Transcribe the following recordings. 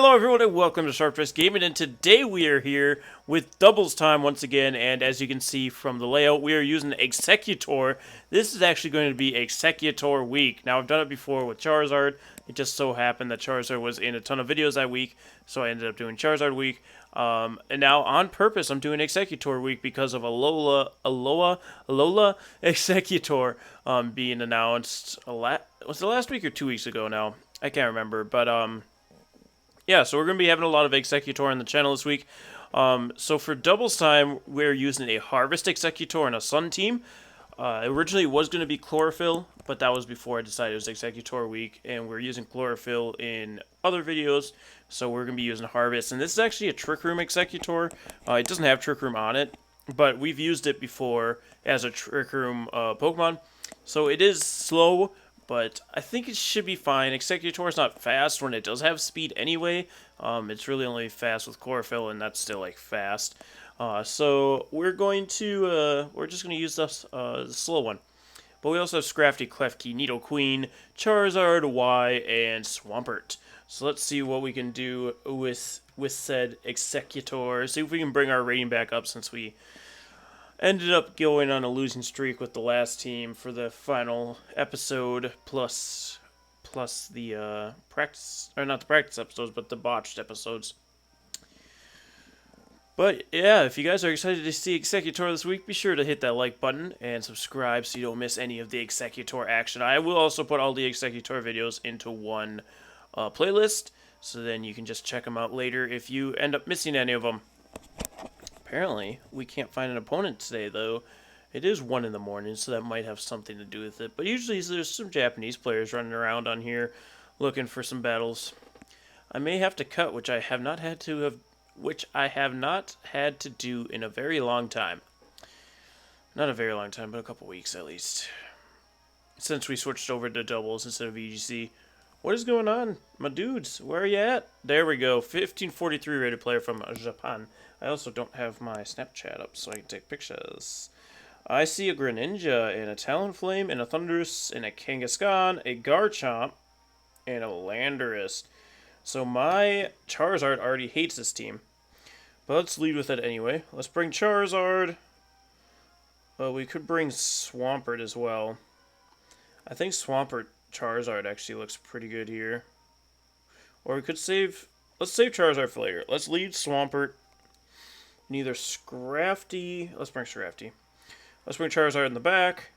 Hello everyone and welcome to Sharp Dress Gaming, and today we are here with doubles time once again, and as you can see from the layout, we are using Exeggutor. This is actually going to be Exeggutor week. Now I've done it before with Charizard. It just so happened that Charizard was in a ton of videos that week, so I ended up doing Charizard week. And now on purpose I'm doing Exeggutor week because of Alola Exeggutor being announced. Was it last week or 2 weeks ago now? I can't remember, but yeah, so we're going to be having a lot of Exeggutor on the channel this week. So for doubles time, we're using a Harvest Exeggutor and a Sun team. Originally it was going to be Chlorophyll, but that was before I decided it was Exeggutor week, and we're using Chlorophyll in other videos, so we're going to be using Harvest. And this is actually a Trick Room Exeggutor. It doesn't have Trick Room on it, but we've used it before as a Trick Room Pokemon. So it is slow, but I think it should be fine. Exeggutor is not fast when it does have speed anyway. It's really only fast with Chlorophyll, and that's still like fast. So we're just gonna use this the slow one. But we also have Scrafty, Klefki, Nidoqueen, Charizard, Y, and Swampert. So let's see what we can do with said Exeggutor. See if we can bring our rating back up, since we ended up going on a losing streak with the last team for the final episode, plus the practice, or not the practice episodes, but the botched episodes. But yeah, if you guys are excited to see Exeggutor this week, be sure to hit that like button and subscribe so you don't miss any of the Exeggutor action. I will also put all the Exeggutor videos into one playlist, so then you can just check them out later if you end up missing any of them. Apparently, we can't find an opponent today, though. It is 1 in the morning, so that might have something to do with it. But usually there's some Japanese players running around on here looking for some battles. I may have to cut, which I have not had to do in a very long time. Not a very long time, but a couple weeks at least. Since we switched over to doubles instead of VGC. What is going on, my dudes? Where are you at? There we go. 1543 rated player from Japan. I also don't have my Snapchat up so I can take pictures. I see a Greninja, and a Talonflame, and a Thundurus, and a Kangaskhan, a Garchomp, and a Landorus. So my Charizard already hates this team. But let's lead with it anyway. Let's bring Charizard. We could bring Swampert as well. I think Swampert Charizard actually looks pretty good here. Or we could save... Let's save Charizard for later. Let's lead Swampert. Neither Scrafty... Let's bring Scrafty. Let's bring Charizard in the back.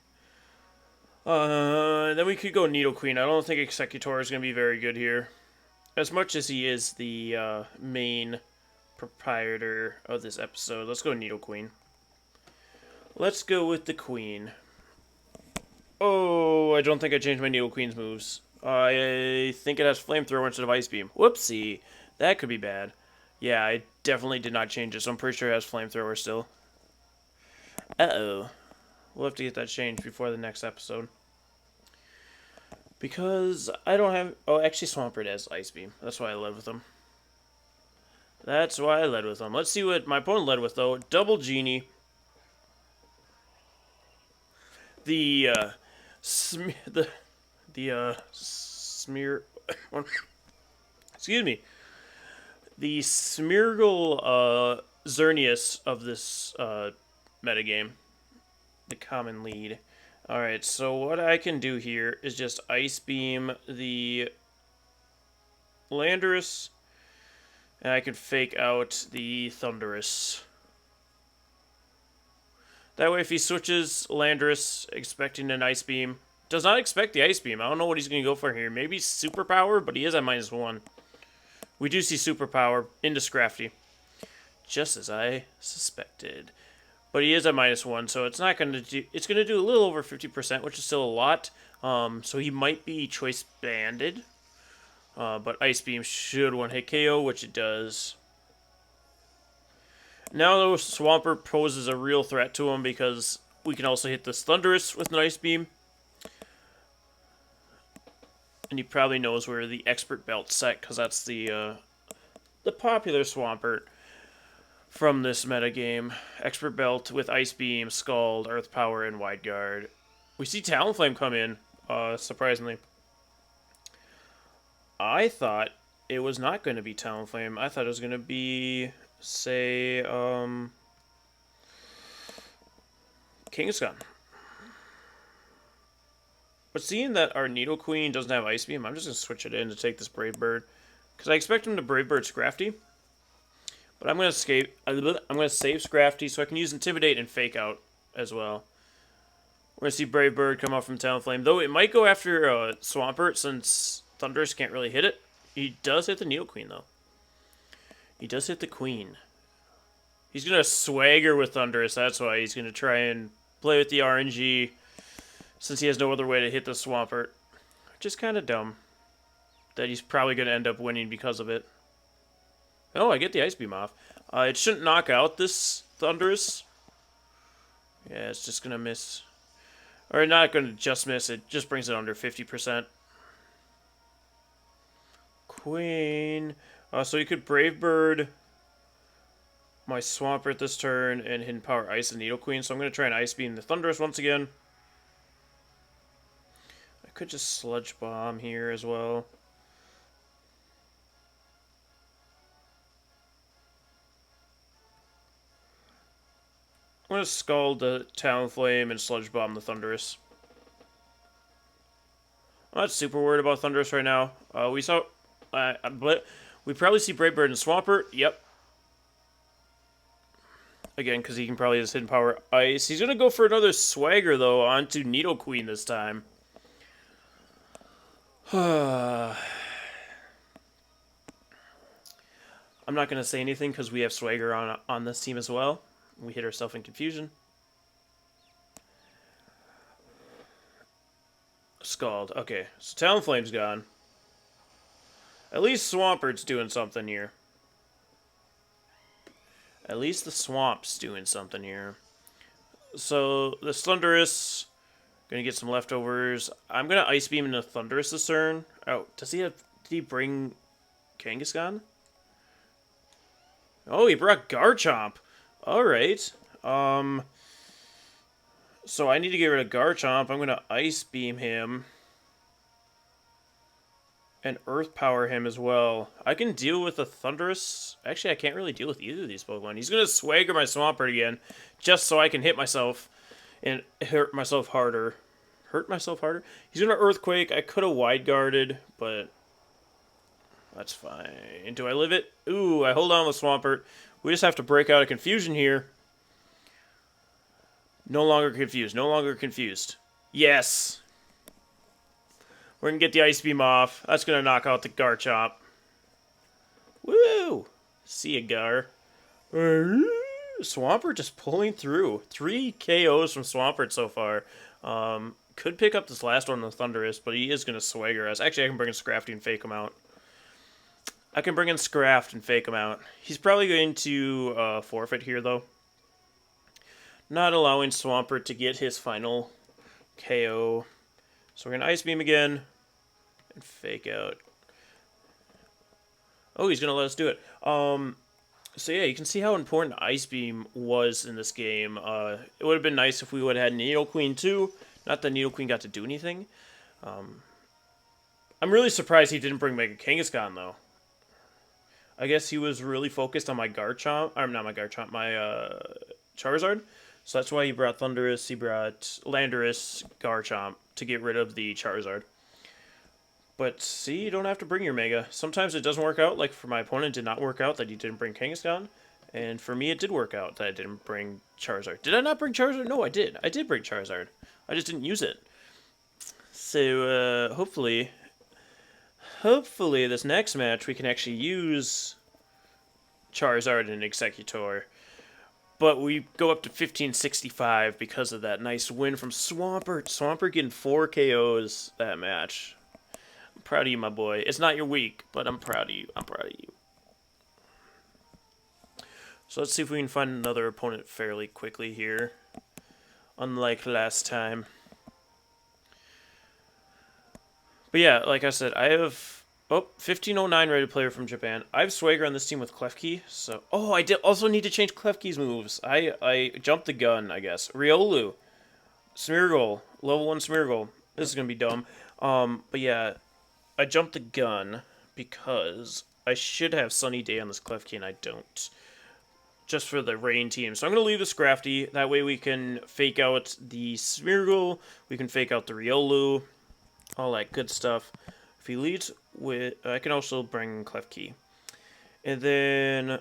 Then we could go Nidoqueen. I don't think Exeggutor is going to be very good here. As much as he is the main proprietor of this episode. Let's go Nidoqueen. Let's go with the Queen. Oh, I don't think I changed my Nidoqueen's moves. I think it has Flamethrower instead of Ice Beam. Whoopsie. That could be bad. Yeah, I definitely did not change it, so I'm pretty sure it has Flamethrower still. Uh-oh. We'll have to get that changed before the next episode. Because I don't have... Oh, actually Swampert has Ice Beam. That's why I led with him. Let's see what my opponent led with, though. Double Genie. The smear... Excuse me. The Smeargle Xerneas of this metagame. The common lead. Alright, so what I can do here is just Ice Beam the Landorus, and I can fake out the Thundurus. That way if he switches Landorus expecting an Ice Beam, does not expect the Ice Beam. I don't know what he's going to go for here. Maybe Superpower, but he is at -1. We do see Superpower into Scrafty. Just as I suspected. But he is at -1, so it's not going to do... It's going to do a little over 50%, which is still a lot. So he might be Choice Banded. But Ice Beam should one-hit KO, which it does. Now, though, Swampert poses a real threat to him because we can also hit this Thundurus with an Ice Beam. And he probably knows where the Expert Belt's set, because that's the popular Swampert from this metagame. Expert Belt with Ice Beam, Scald, Earth Power, and Wide Guard. We see Talonflame come in, surprisingly. I thought it was not going to be Talonflame. I thought it was going to be, say, Kangaskhan. But seeing that our Nidoqueen doesn't have Ice Beam, I'm just going to switch it in to take this Brave Bird. Because I expect him to Brave Bird Scrafty. But I'm going to save Scrafty so I can use Intimidate and Fake Out as well. We're going to see Brave Bird come out from Talonflame. Though it might go after Swampert since Thundurus can't really hit it. He does hit the Nidoqueen though. He does hit the Queen. He's going to swagger with Thundurus. That's why he's going to try and play with the RNG since he has no other way to hit the Swampert. Which is kind of dumb. That he's probably going to end up winning because of it. Oh, I get the Ice Beam off. It shouldn't knock out this Thundurus. Yeah, it's just going to miss. Or not going to just miss, it just brings it under 50%. Queen. So you could Brave Bird my Swampert this turn and Hidden Power Ice the Nidoqueen. So I'm going to try and Ice Beam the Thundurus once again. I could just Sludge Bomb here as well. I'm going to Scald the Talonflame and Sludge Bomb the Thundurus. I'm not super worried about Thundurus right now. We probably see Brave Bird and Swampert. Yep. Again, because he can probably just Hidden Power Ice. He's going to go for another Swagger, though, onto Nidoqueen this time. I'm not going to say anything because we have Swagger on this team as well. We hit ourselves in confusion. Scald. Okay, so Talonflame's gone. At least Swampert's doing something here. At least the Swamp's doing something here. So, the Thundurus, gonna get some leftovers. I'm gonna Ice Beam into Thundurus this turn. Oh, did he bring Kangaskhan? Oh, he brought Garchomp. Alright. So I need to get rid of Garchomp. I'm going to Ice Beam him. And Earth Power him as well. I can deal with the Thundurus. Actually, I can't really deal with either of these Pokemon. He's going to Swagger my Swampert again. Just so I can hit myself. And hurt myself harder. Hurt myself harder? He's going to Earthquake. I could have Wide Guarded. But that's fine. Do I live it? Ooh, I hold on with Swampert. We just have to break out of confusion here. No longer confused. No longer confused. Yes. We're going to get the Ice Beam off. That's going to knock out the Garchomp. Woo! See ya, Gar. Swampert just pulling through. 3 KOs from Swampert so far. Could pick up this last one, the Thundurus, but he is going to Swagger us. Actually, I can bring in Scrafty and fake him out. I can bring in Scraft and fake him out. He's probably going to forfeit here, though. Not allowing Swampert to get his final KO. So we're going to Ice Beam again and fake out. Oh, he's going to let us do it. So yeah, you can see how important Ice Beam was in this game. It would have been nice if we would have had Nidoqueen too. Not that Nidoqueen got to do anything. I'm really surprised he didn't bring Mega Kangaskhan, though. I guess he was really focused on my Garchomp. Or not my Garchomp, my Charizard. So that's why he brought Thundurus, he brought Landorus, Garchomp to get rid of the Charizard. But see, you don't have to bring your Mega. Sometimes it doesn't work out, like for my opponent, it did not work out that he didn't bring Kangaskhan. And for me, it did work out that I didn't bring Charizard. Did I not bring Charizard? No, I did. I did bring Charizard. I just didn't use it. So, hopefully this next match we can actually use Charizard and Exeggutor. But we go up to 1565 because of that nice win from Swampert. Swampert getting 4 KOs that match. I'm proud of you, my boy. It's not your week, but I'm proud of you. I'm proud of you. So let's see if we can find another opponent fairly quickly here. Unlike last time. But yeah, like I said, I have 1509 rated player from Japan. I have Swagger on this team with Klefki, so I did also need to change Klefki's moves. I jumped the gun, I guess. Riolu, Smeargle, level 1 Smeargle. This is gonna be dumb. But yeah, I jumped the gun because I should have Sunny Day on this Klefki and I don't. Just for the rain team. So I'm going to leave this Crafty. That way we can fake out the Smeargle. We can fake out the Riolu. All that good stuff. If he leads with... I can also bring Klefki. And then...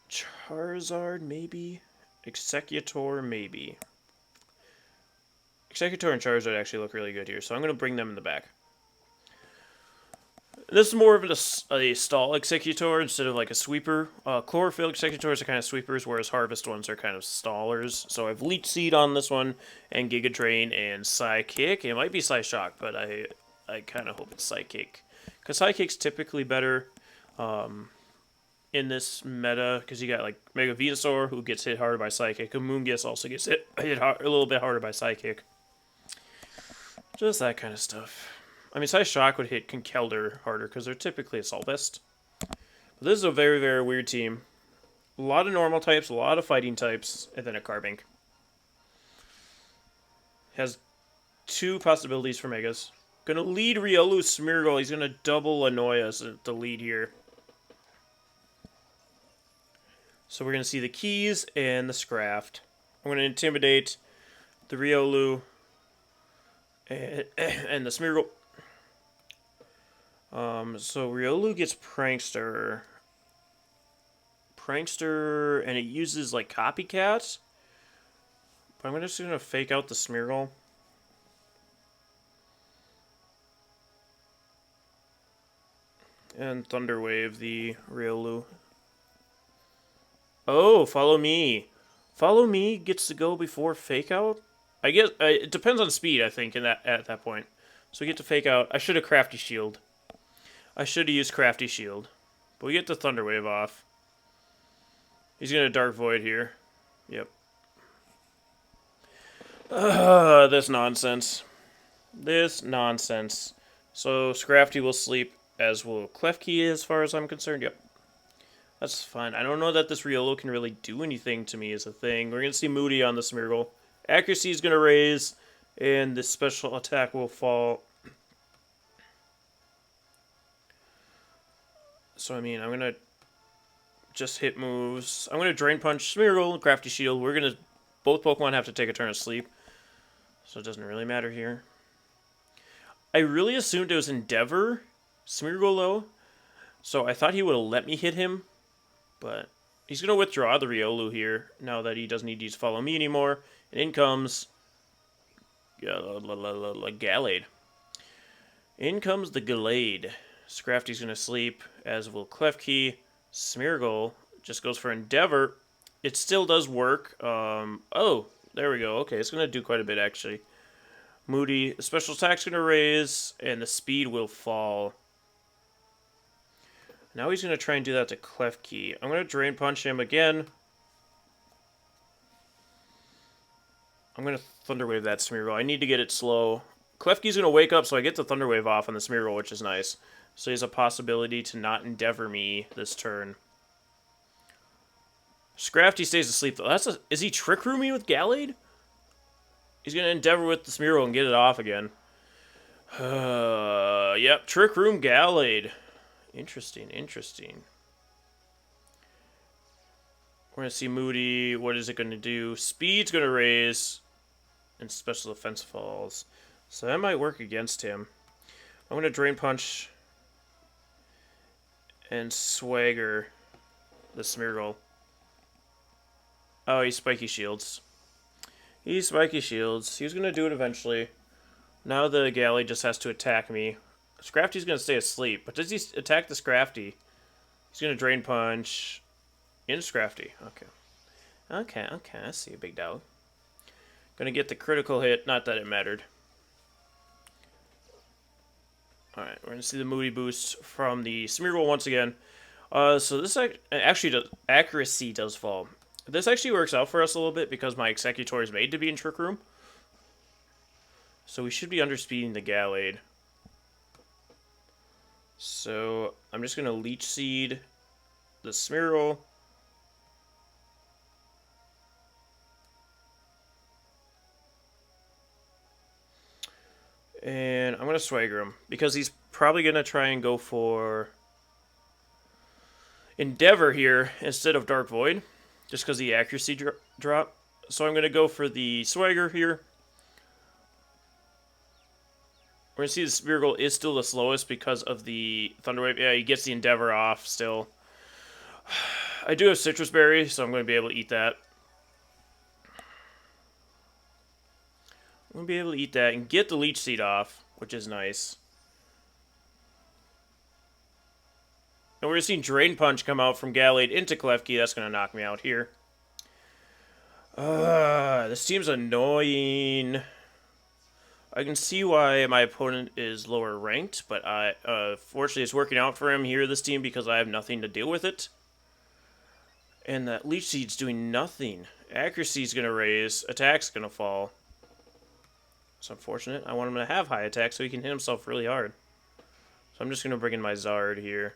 Charizard, maybe? Exeggutor, maybe. Exeggutor and Charizard actually look really good here, so I'm going to bring them in the back. This is more of a stall Exeggutor instead of like a sweeper. Chlorophyll Exeggutors are kind of sweepers, whereas Harvest ones are kind of stallers. So I have Leech Seed on this one, and Giga Drain, and Psychic. It might be Psyshock, but I kind of hope it's Psychic. Because Psychic's typically better in this meta, because you got like Mega Venusaur, who gets hit harder by Psychic, and Moongus also gets hit a little bit harder by Psychic. Just that kind of stuff. I mean, Psyshock would hit Conkeldurr harder because they're typically Assault Vest. But this is a very, very weird team. A lot of normal types, a lot of fighting types, and then a Carbink. Has 2 possibilities for Megas. Gonna lead Riolu Smeargle. He's gonna double annoy us at the lead here. So we're gonna see the Keys and the Scraft. I'm gonna intimidate the Riolu and the Smeargle. So Riolu gets Prankster, and it uses like Copycat. But I'm just gonna fake out the Smeargle. And Thunder Wave the Riolu. Oh, follow me. Follow me gets to go before fake out. I guess it depends on speed. I think at that point. So we get to fake out. I should have Crafty Shield. I should have used Crafty Shield. But we get the Thunder Wave off. He's going to Dark Void here. Yep. This nonsense. This nonsense. So Scrafty will sleep, as will Klefki as far as I'm concerned. Yep. That's fine. I don't know that this Riolu can really do anything to me as a thing. We're going to see Moody on the Smeargle. Accuracy is going to raise, and the special attack will fall. So, I mean, I'm going to just hit moves. I'm going to Drain Punch, Smeargle, Crafty Shield. We're going to... Both Pokemon have to take a turn of sleep. So it doesn't really matter here. I really assumed it was Endeavor, Smeargle, though. So I thought he would have let me hit him. But he's going to withdraw the Riolu here, now that he doesn't need to use Follow Me anymore. And in comes... Gallade. In comes the Gallade. Scrafty's going to sleep, as will Klefki. Smeargle just goes for Endeavor. It still does work. Oh, there we go. Okay, it's going to do quite a bit, actually. Moody, the special attack's going to raise, and the speed will fall. Now he's going to try and do that to Klefki. I'm going to Drain Punch him again. I'm going to Thunder Wave that Smeargle. I need to get it slow. Klefki's going to wake up, so I get the Thunder Wave off on the Smeargle, which is nice. So he has a possibility to not Endeavor me this turn. Scrafty stays asleep, though. Is he Trick Room me with Gallade? He's going to Endeavor with the Smeargle and get it off again. Yep, Trick Room Gallade. Interesting, interesting. We're going to see Moody. What is it going to do? Speed's going to raise, and special defense falls. So that might work against him. I'm going to Drain Punch and Swagger the Smeargle. Oh, he Spiky Shields. He Spiky Shields. He was going to do it eventually. Now the Gallade just has to attack me. Scrafty's going to stay asleep, but does he attack the Scrafty? He's going to Drain Punch in Scrafty. Okay, I see a big dog. Going to get the critical hit, not that it mattered. Alright, we're going to see the Moody boost from the Smeargle once again. So this actually does, accuracy does fall. This actually works out for us a little bit because my Exeggutor is made to be in Trick Room. So we should be underspeeding the Gallade. So I'm just going to Leech Seed the Smeargle. And I'm going to swagger him, because he's probably going to try and go for Endeavor here instead of Dark Void, just because the accuracy drop. So I'm going to go for the swagger here. We're going to see the Smeargle is still the slowest because of the Thunder Wave. Yeah, he gets the Endeavor off still. I do have Citrus Berry, so I'm going to be able to eat that. I'm going to be able to eat that and get the Leech Seed off, which is nice. And we're seeing Drain Punch come out from Gallade into Klefki. That's going to knock me out here. This team's annoying. I can see why my opponent is lower ranked, but fortunately it's working out for him here, this team, because I have nothing to deal with it. And that Leech Seed's doing nothing. Accuracy's going to raise. Attack's going to fall. It's unfortunate. I want him to have high attack so he can hit himself really hard. So I'm just going to bring in my Zard here.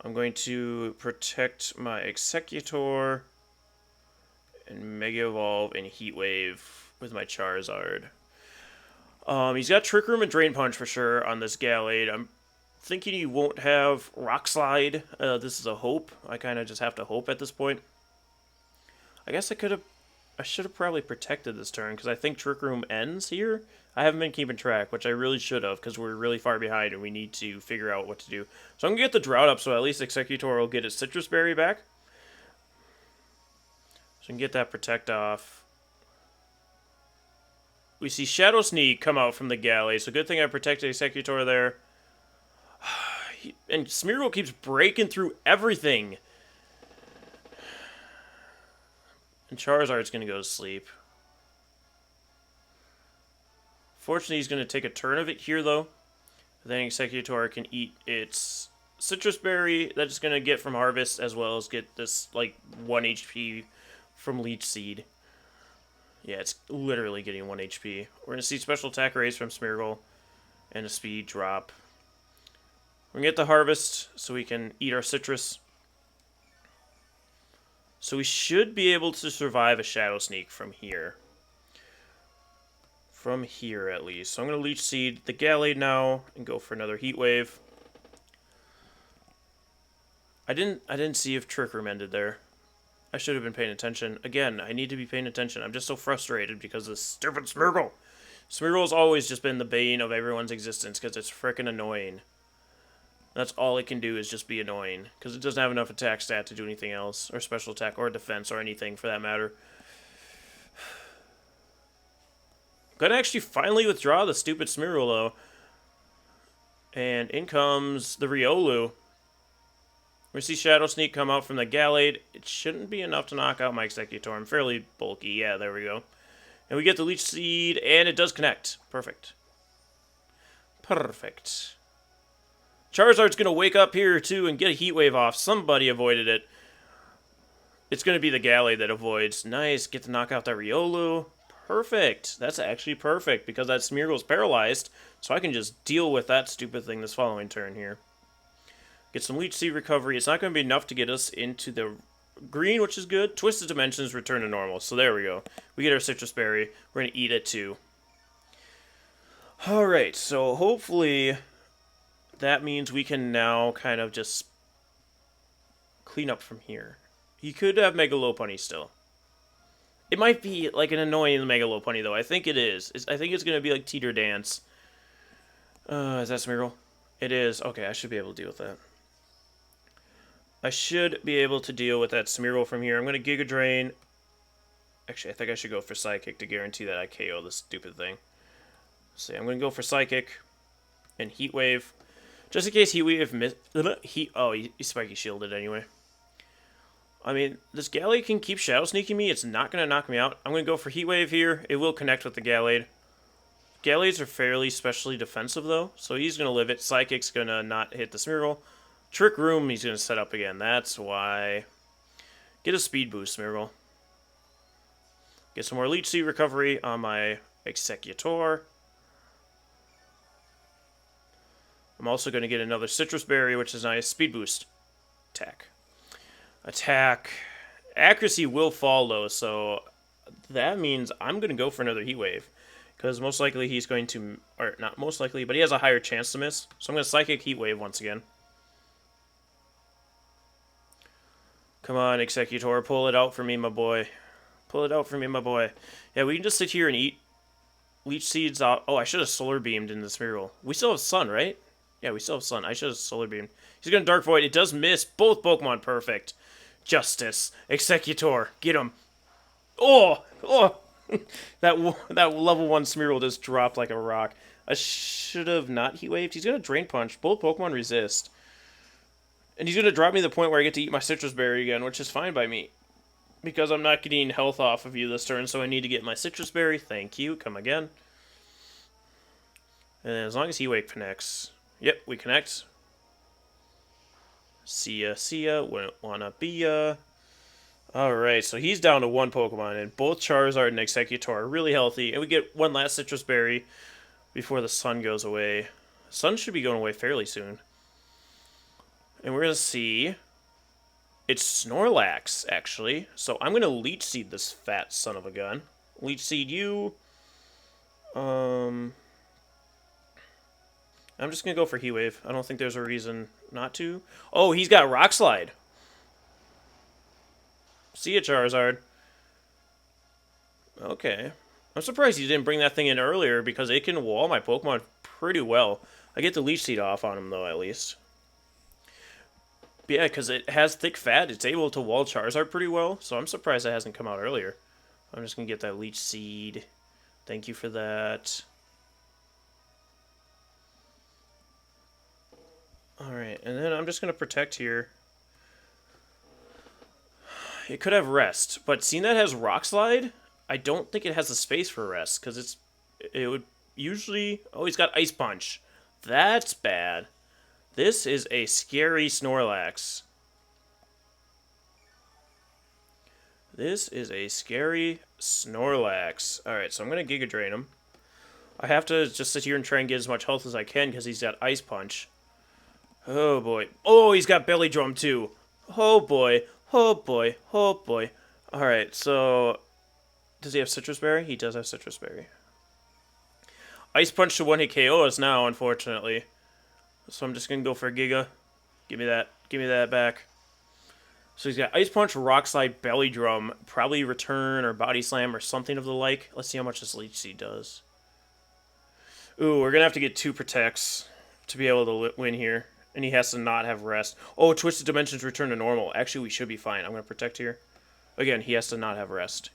I'm going to protect my Exeggutor and Mega Evolve and Heat Wave with my Charizard. He's got Trick Room and Drain Punch for sure on this Gallade. I'm thinking he won't have Rock Slide. This is a hope. I kind of just have to hope at this point. I guess I should have probably protected this turn, because I think Trick Room ends here. I haven't been keeping track, which I really should have, because we're really far behind and we need to figure out what to do. So I'm going to get the Drought up, so at least Exeggutor will get his Citrus Berry back. So I can get that Protect off. We see Shadow Sneak come out from the Galley, so good thing I protected Exeggutor there. And Smeargle keeps breaking through everything. And Charizard's going to go to sleep. Fortunately, he's going to take a turn of it here, though. Then Exeggutor can eat its Citrus Berry that it's going to get from Harvest, as well as get this, like, 1 HP from Leech Seed. Yeah, it's literally getting 1 HP. We're going to see Special Attack raise from Smeargle and a Speed drop. We're going to get the Harvest so we can eat our Citrus. So we should be able to survive a Shadow Sneak from here. From here, at least. So I'm going to Leech Seed the Gallade now and go for another Heat Wave. I didn't see if Trick Room ended there. I should have been paying attention. Again, I need to be paying attention. I'm just so frustrated because of this stupid Smeargle. Smeargle's always just been the bane of everyone's existence because it's frickin' annoying. That's all it can do, is just be annoying, because it doesn't have enough attack stat to do anything else, or special attack, or defense, or anything for that matter. I'm gonna actually finally withdraw the stupid Smeargle, though. And in comes the Riolu. We see Shadow Sneak come out from the Gallade. It shouldn't be enough to knock out my Exeggutor. I'm fairly bulky. Yeah, there we go. And we get the Leech Seed, and it does connect. Perfect. Perfect. Charizard's going to wake up here, too, and get a Heat Wave off. Somebody avoided it. It's going to be the Gallade that avoids. Nice. Get to knock out that Riolu. Perfect. That's actually perfect, because that Smeargle's paralyzed, so I can just deal with that stupid thing this following turn here. Get some Leech Seed recovery. It's not going to be enough to get us into the green, which is good. Twisted Dimensions return to normal, so there we go. We get our Citrus Berry. We're going to eat it, too. Alright, so hopefully that means we can now kind of just clean up from here. He could have Mega Lopunny still. It might be like an annoying Mega Lopunny, though. I think it is. I think it's going to be like Teeter Dance. Is that Smeargle? It is. Okay, I should be able to deal with that. I should be able to deal with that Smeargle from here. I'm going to Giga Drain. Actually, I think I should go for Psychic to guarantee that I KO this stupid thing. Let's see, I'm going to go for Psychic and Heat Wave. Just in case Heat Wave he Spiky Shielded anyway. I mean, this Gallade can keep Shadow Sneaking me. It's not going to knock me out. I'm going to go for Heat Wave here. It will connect with the Gallade. Gallades are fairly specially defensive, though, so he's going to live it. Psychic's going to not hit the Smeargle. Trick Room, he's going to set up again. That's why. Get a Speed Boost, Smeargle. Get some more Leech Seed recovery on my Exeggutor. I'm also going to get another Citrus Berry, which is nice. Speed Boost. Attack. Attack. Accuracy will fall, though, so that means I'm going to go for another Heat Wave. Because most likely he's going to... Or, not most likely, but he has a higher chance to miss. So I'm going to Psychic Heat Wave once again. Come on, Exeggutor, pull it out for me, my boy. Pull it out for me, my boy. Yeah, we can just sit here and eat Leech Seeds out. Oh, I should have Solar Beamed in this Smeargle. We still have Sun, right? Yeah, we still have Sun. I should have Solar Beamed. He's going to Dark Void. It does miss. Both Pokemon perfect. Justice. Exeggutor. Get him. Oh! Oh! that level 1 Smeargle just dropped like a rock. I should have not Heat Waved. He's going to Drain Punch. Both Pokemon resist. And he's going to drop me to the point where I get to eat my Citrus Berry again, which is fine by me. Because I'm not getting health off of you this turn, so I need to get my Citrus Berry. Thank you. Come again. And as long as Heat Wave connects. Yep, we connect. See ya, wouldn't wanna be ya. Alright, so he's down to 1 Pokemon, and both Charizard and Exeggutor are really healthy. And we get one last Citrus Berry before the sun goes away. Sun should be going away fairly soon. And we're going to see... It's Snorlax, actually. So I'm going to Leech Seed this fat son of a gun. Leech Seed you. I'm just going to go for Heat Wave. I don't think there's a reason not to. Oh, he's got Rock Slide. See ya, Charizard. Okay. I'm surprised he didn't bring that thing in earlier because it can wall my Pokemon pretty well. I get the Leech Seed off on him, though, at least. But yeah, because it has thick fat, it's able to wall Charizard pretty well, so I'm surprised it hasn't come out earlier. I'm just going to get that Leech Seed. Thank you for that. Alright, and then I'm just going to protect here. It could have Rest, but seeing that it has Rock Slide, I don't think it has the space for Rest, because it would usually... Oh, he's got Ice Punch. That's bad. This is a scary Snorlax. This is a scary Snorlax. Alright, so I'm going to Giga Drain him. I have to just sit here and try and get as much health as I can because he's got Ice Punch. Oh boy. Oh, he's got Belly Drum too. Oh boy. Oh boy. Oh boy. Alright, so... Does he have Citrus Berry? He does have Citrus Berry. Ice Punch to one-hit KO us now, unfortunately. So I'm just going to go for Giga. Give me that. Give me that back. So he's got Ice Punch, Rock Slide, Belly Drum, probably Return or Body Slam or something of the like. Let's see how much this Leech Seed does. Ooh, we're going to have to get 2 Protects to be able to win here. And he has to not have Rest. Oh, Twisted Dimensions return to normal. Actually, we should be fine. I'm going to Protect here. Again, he has to not have Rest.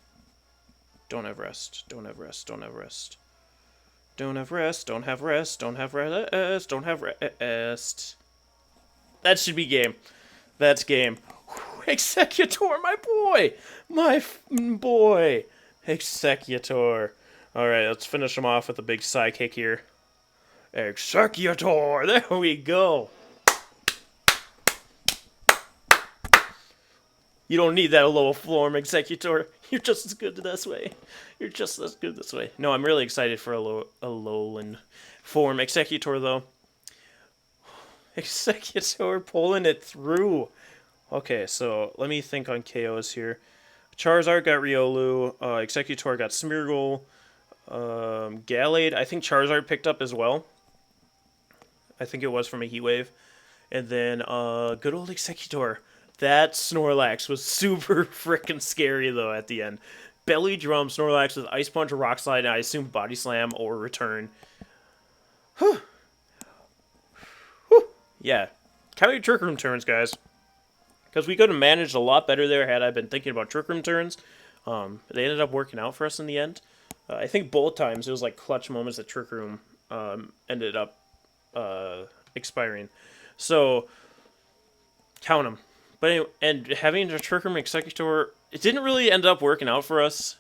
Don't have Rest. Don't have Rest. Don't have Rest. Don't have Rest. Don't have Rest. Don't have Rest. Don't have Rest. That should be game. That's game. Exeggutor, my boy! My boy! Exeggutor. Alright, let's finish him off with a big Psychic here. Exeggutor! There we go! You don't need that low form, Exeggutor. You're just as good this way. You're just as good this way. No, I'm really excited for a lowland form. Exeggutor, though. Exeggutor pulling it through. Okay, so let me think on KOs here. Charizard got Riolu. Exeggutor got Smeargle. Gallade, I think Charizard picked up as well. I think it was from a Heat Wave. And then good old Exeggutor. That Snorlax was super freaking scary, though, at the end. Belly Drum, Snorlax with Ice Punch, Rock Slide, and I assume Body Slam or Return. Whew. Whew. Yeah. Count your Trick Room turns, guys. Because we could have managed a lot better there had I been thinking about Trick Room turns. They ended up working out for us in the end. I think both times it was like clutch moments that Trick Room ended up expiring. So, count them. But anyway, and having a Trick Room Exeggutor, it didn't really end up working out for us.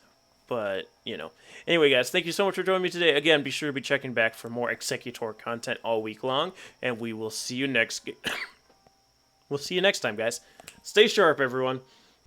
But, you know. Anyway, guys, thank you so much for joining me today. Again, be sure to be checking back for more Exeggutor content all week long. And we will see you next... we'll see you next time, guys. Stay sharp, everyone.